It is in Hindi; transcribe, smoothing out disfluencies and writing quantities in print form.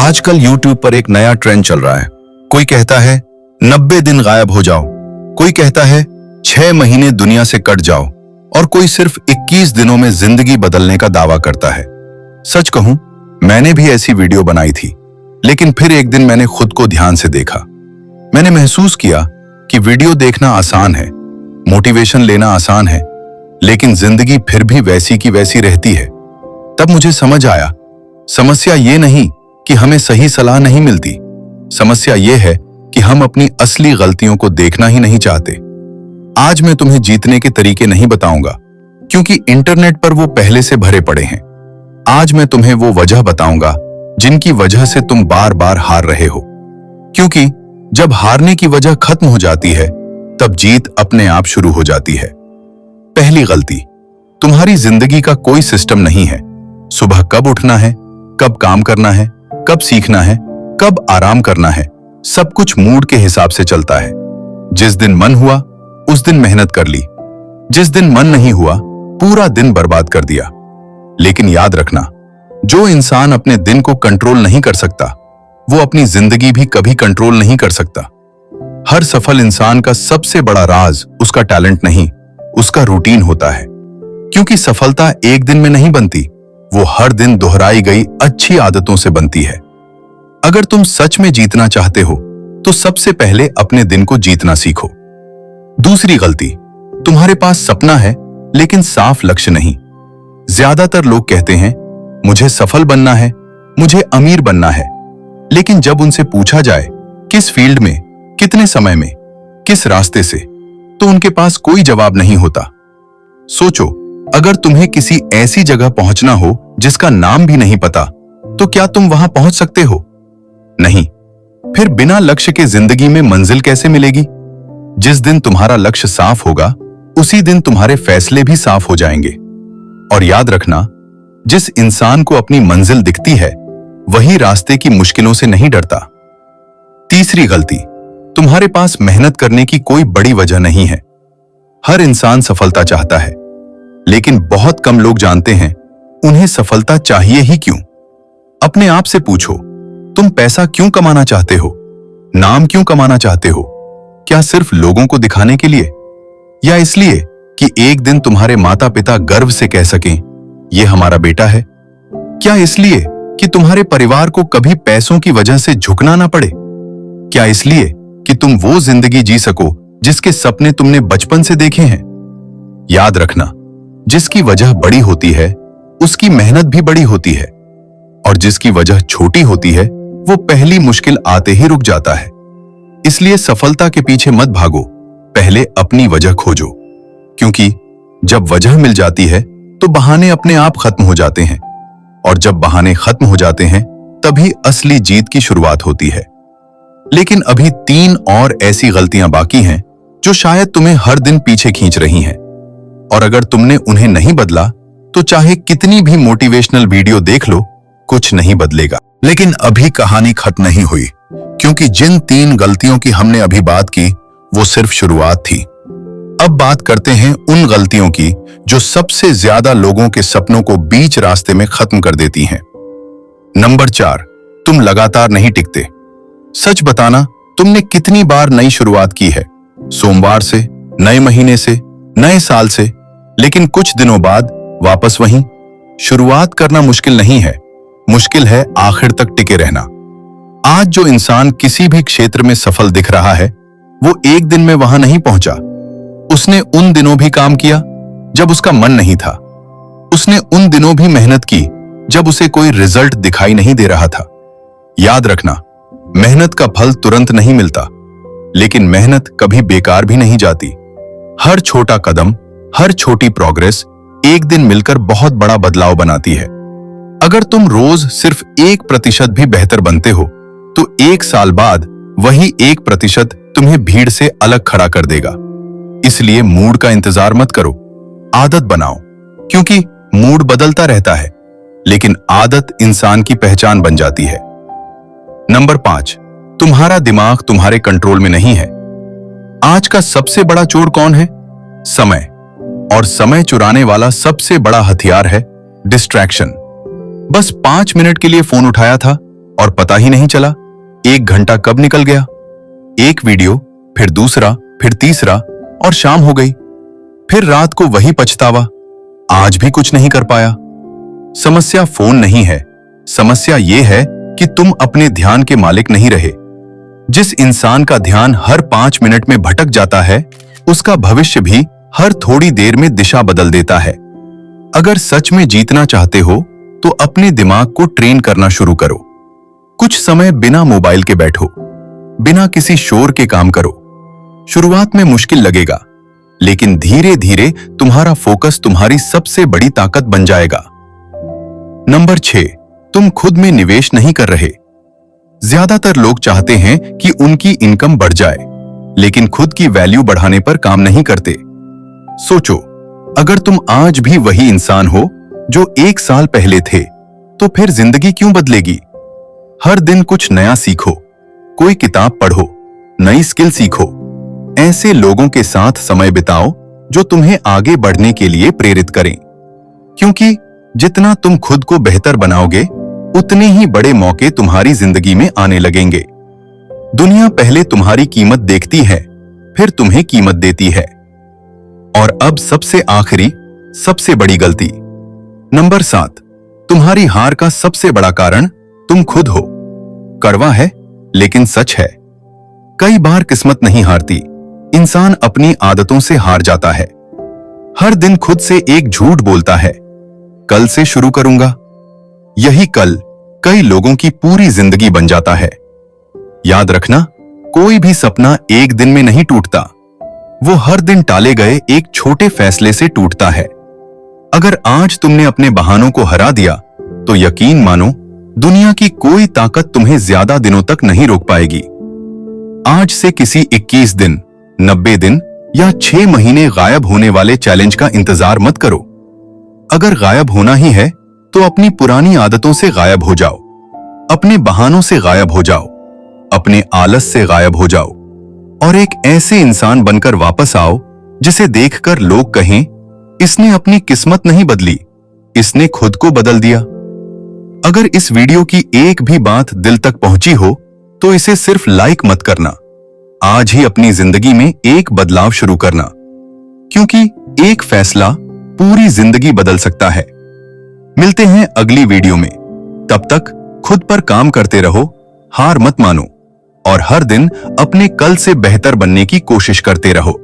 आजकल YouTube पर एक नया ट्रेंड चल रहा है। कोई कहता है 90 दिन गायब हो जाओ, कोई कहता है 6 महीने दुनिया से कट जाओ और कोई सिर्फ 21 दिनों में जिंदगी बदलने का दावा करता है। सच कहूं, मैंने भी ऐसी वीडियो बनाई थी, लेकिन फिर एक दिन मैंने खुद को ध्यान से देखा। मैंने महसूस किया कि वीडियो देखना आसान है, मोटिवेशन लेना आसान है, लेकिन जिंदगी फिर भी वैसी की वैसी रहती है। तब मुझे समझ आया, समस्या ये नहीं कि हमें सही सलाह नहीं मिलती, समस्या ये है कि हम अपनी असली गलतियों को देखना ही नहीं चाहते। आज मैं तुम्हें जीतने के तरीके नहीं बताऊंगा, क्योंकि इंटरनेट पर वो पहले से भरे पड़े हैं। आज मैं तुम्हें वो वजह बताऊंगा जिनकी वजह से तुम बार बार हार रहे हो, क्योंकि जब हारने की वजह खत्म हो जाती है तब जीत अपने आप शुरू हो जाती है। पहली गलती, तुम्हारी जिंदगी का कोई सिस्टम नहीं है। सुबह कब उठना है, कब काम करना है, कब सीखना है, कब आराम करना है, सब कुछ मूड के हिसाब से चलता है। जिस दिन मन हुआ उस दिन मेहनत कर ली, जिस दिन मन नहीं हुआ पूरा दिन बर्बाद कर दिया। लेकिन याद रखना, जो इंसान अपने दिन को कंट्रोल नहीं कर सकता वो अपनी जिंदगी भी कभी कंट्रोल नहीं कर सकता। हर सफल इंसान का सबसे बड़ा राज उसका टैलेंट नहीं, उसका रूटीन होता है, क्योंकि सफलता एक दिन में नहीं बनती, वो हर दिन दोहराई गई अच्छी आदतों से बनती है। अगर तुम सच में जीतना चाहते हो तो सबसे पहले अपने दिन को जीतना सीखो। दूसरी गलती, तुम्हारे पास सपना है लेकिन साफ लक्ष्य नहीं। ज्यादातर लोग कहते हैं मुझे सफल बनना है, मुझे अमीर बनना है, लेकिन जब उनसे पूछा जाए किस फील्ड में, कितने समय में, किस रास्ते से, तो उनके पास कोई जवाब नहीं होता। सोचो, अगर तुम्हें किसी ऐसी जगह पहुंचना हो जिसका नाम भी नहीं पता, तो क्या तुम वहां पहुंच सकते हो? नहीं। फिर बिना लक्ष्य के जिंदगी में मंजिल कैसे मिलेगी? जिस दिन तुम्हारा लक्ष्य साफ होगा उसी दिन तुम्हारे फैसले भी साफ हो जाएंगे। और याद रखना, जिस इंसान को अपनी मंजिल दिखती है वही रास्ते की मुश्किलों से नहीं डरता। तीसरी गलती, तुम्हारे पास मेहनत करने की कोई बड़ी वजह नहीं है। हर इंसान सफलता चाहता है, लेकिन बहुत कम लोग जानते हैं उन्हें सफलता चाहिए ही क्यों। अपने आप से पूछो, तुम पैसा क्यों कमाना चाहते हो, नाम क्यों कमाना चाहते हो? क्या सिर्फ लोगों को दिखाने के लिए, या इसलिए कि एक दिन तुम्हारे माता पिता गर्व से कह सकें ये हमारा बेटा है? क्या इसलिए कि तुम्हारे परिवार को कभी पैसों की वजह से झुकना ना पड़े? क्या इसलिए कि तुम वो जिंदगी जी सको जिसके सपने तुमने बचपन से देखे हैं? याद रखना, जिसकी वजह बड़ी होती है उसकी मेहनत भी बड़ी होती है, और जिसकी वजह छोटी होती है वो पहली मुश्किल आते ही रुक जाता है। इसलिए सफलता के पीछे मत भागो, पहले अपनी वजह खोजो, क्योंकि जब वजह मिल जाती है तो बहाने अपने आप खत्म हो जाते हैं, और जब बहाने खत्म हो जाते हैं तभी असली जीत की शुरुआत होती है। लेकिन अभी 3 और ऐसी गलतियां बाकी हैं जो शायद तुम्हें हर दिन पीछे खींच रही हैं, और अगर तुमने उन्हें नहीं बदला तो चाहे कितनी भी मोटिवेशनल वीडियो देख लो, कुछ नहीं बदलेगा। लेकिन अभी कहानी खत्म नहीं हुई, क्योंकि जिन 3 गलतियों की हमने अभी बात की वो सिर्फ शुरुआत थी। अब बात करते हैं उन गलतियों की जो सबसे ज्यादा लोगों के सपनों को बीच रास्ते में खत्म कर देती हैं। नंबर 4, तुम लगातार नहीं टिकते। सच बताना, तुमने कितनी बार नई शुरुआत की है, सोमवार से, नए महीने से, नए साल से, लेकिन कुछ दिनों बाद वापस वहीं। शुरुआत करना मुश्किल नहीं है, मुश्किल है आखिर तक टिके रहना। आज जो इंसान किसी भी क्षेत्र में सफल दिख रहा है वो एक दिन में वहां नहीं पहुंचा। उसने उन दिनों भी काम किया जब उसका मन नहीं था। उसने उन दिनों भी मेहनत की जब उसे कोई रिजल्ट दिखाई नहीं दे रहा था। याद रखना, मेहनत का फल तुरंत नहीं मिलता, लेकिन मेहनत कभी बेकार भी नहीं जाती। हर छोटा कदम, हर छोटी प्रोग्रेस एक दिन मिलकर बहुत बड़ा बदलाव बनाती है। अगर तुम रोज सिर्फ 1% भी बेहतर बनते हो तो 1 साल बाद वही 1% तुम्हें भीड़ से अलग खड़ा कर देगा। इसलिए मूड का इंतजार मत करो, आदत बनाओ, क्योंकि मूड बदलता रहता है, लेकिन आदत इंसान की पहचान बन जाती है। नंबर 5, तुम्हारा दिमाग तुम्हारे कंट्रोल में नहीं है। आज का सबसे बड़ा चोर कौन है? समय। और समय चुराने वाला सबसे बड़ा हथियार है डिस्ट्रैक्शन। बस 5 मिनट के लिए फोन उठाया था, और पता ही नहीं चला 1 घंटा कब निकल गया। एक वीडियो, फिर दूसरा, फिर तीसरा, और शाम हो गई। फिर रात को वही पछतावा, आज भी कुछ नहीं कर पाया। समस्या फोन नहीं है, समस्या यह है कि तुम अपने ध्यान के मालिक नहीं रहे। जिस इंसान का ध्यान हर 5 मिनट में भटक जाता है, उसका भविष्य भी हर थोड़ी देर में दिशा बदल देता है। अगर सच में जीतना चाहते हो तो अपने दिमाग को ट्रेन करना शुरू करो। कुछ समय बिना मोबाइल के बैठो, बिना किसी शोर के काम करो। शुरुआत में मुश्किल लगेगा, लेकिन धीरे धीरे तुम्हारा फोकस तुम्हारी सबसे बड़ी ताकत बन जाएगा। नंबर 6, तुम खुद में निवेश नहीं कर रहे। ज्यादातर लोग चाहते हैं कि उनकी इनकम बढ़ जाए, लेकिन खुद की वैल्यू बढ़ाने पर काम नहीं करते। सोचो, अगर तुम आज भी वही इंसान हो जो 1 साल पहले थे, तो फिर जिंदगी क्यों बदलेगी? हर दिन कुछ नया सीखो, कोई किताब पढ़ो, नई स्किल सीखो। ऐसे लोगों के साथ समय बिताओ जो तुम्हें आगे बढ़ने के लिए प्रेरित करें, क्योंकि जितना तुम खुद को बेहतर बनाओगे, उतने ही बड़े मौके तुम्हारी जिंदगी में आने लगेंगे। दुनिया पहले तुम्हारी कीमत देखती है, फिर तुम्हें कीमत देती है। और अब सबसे आखिरी, सबसे बड़ी गलती, नंबर 7, तुम्हारी हार का सबसे बड़ा कारण तुम खुद हो। कड़वा है, लेकिन सच है। कई बार किस्मत नहीं हारती, इंसान अपनी आदतों से हार जाता है। हर दिन खुद से एक झूठ बोलता है, कल से शुरू करूंगा। यही कल कई लोगों की पूरी जिंदगी बन जाता है। याद रखना, कोई भी सपना एक दिन में नहीं टूटता, वो हर दिन टाले गए एक छोटे फैसले से टूटता है। अगर आज तुमने अपने बहानों को हरा दिया, तो यकीन मानो, दुनिया की कोई ताकत तुम्हें ज्यादा दिनों तक नहीं रोक पाएगी। आज से किसी 21 दिन, 90 दिन या 6 महीने गायब होने वाले चैलेंज का इंतजार मत करो। अगर गायब होना ही है, तो अपनी पुरानी आदतों से गायब हो जाओ, अपने बहानों से गायब हो जाओ, अपने आलस से गायब हो जाओ, और एक ऐसे इंसान बनकर वापस आओ जिसे देखकर लोग कहें, इसने अपनी किस्मत नहीं बदली, इसने खुद को बदल दिया। अगर इस वीडियो की एक भी बात दिल तक पहुंची हो, तो इसे सिर्फ लाइक मत करना। आज ही अपनी जिंदगी में एक बदलाव शुरू करना, क्योंकि एक फैसला पूरी जिंदगी बदल सकता है। मिलते हैं अगली वीडियो में। तब तक खुद पर काम करते रहो, हार मत मानो, और हर दिन अपने कल से बेहतर बनने की कोशिश करते रहो।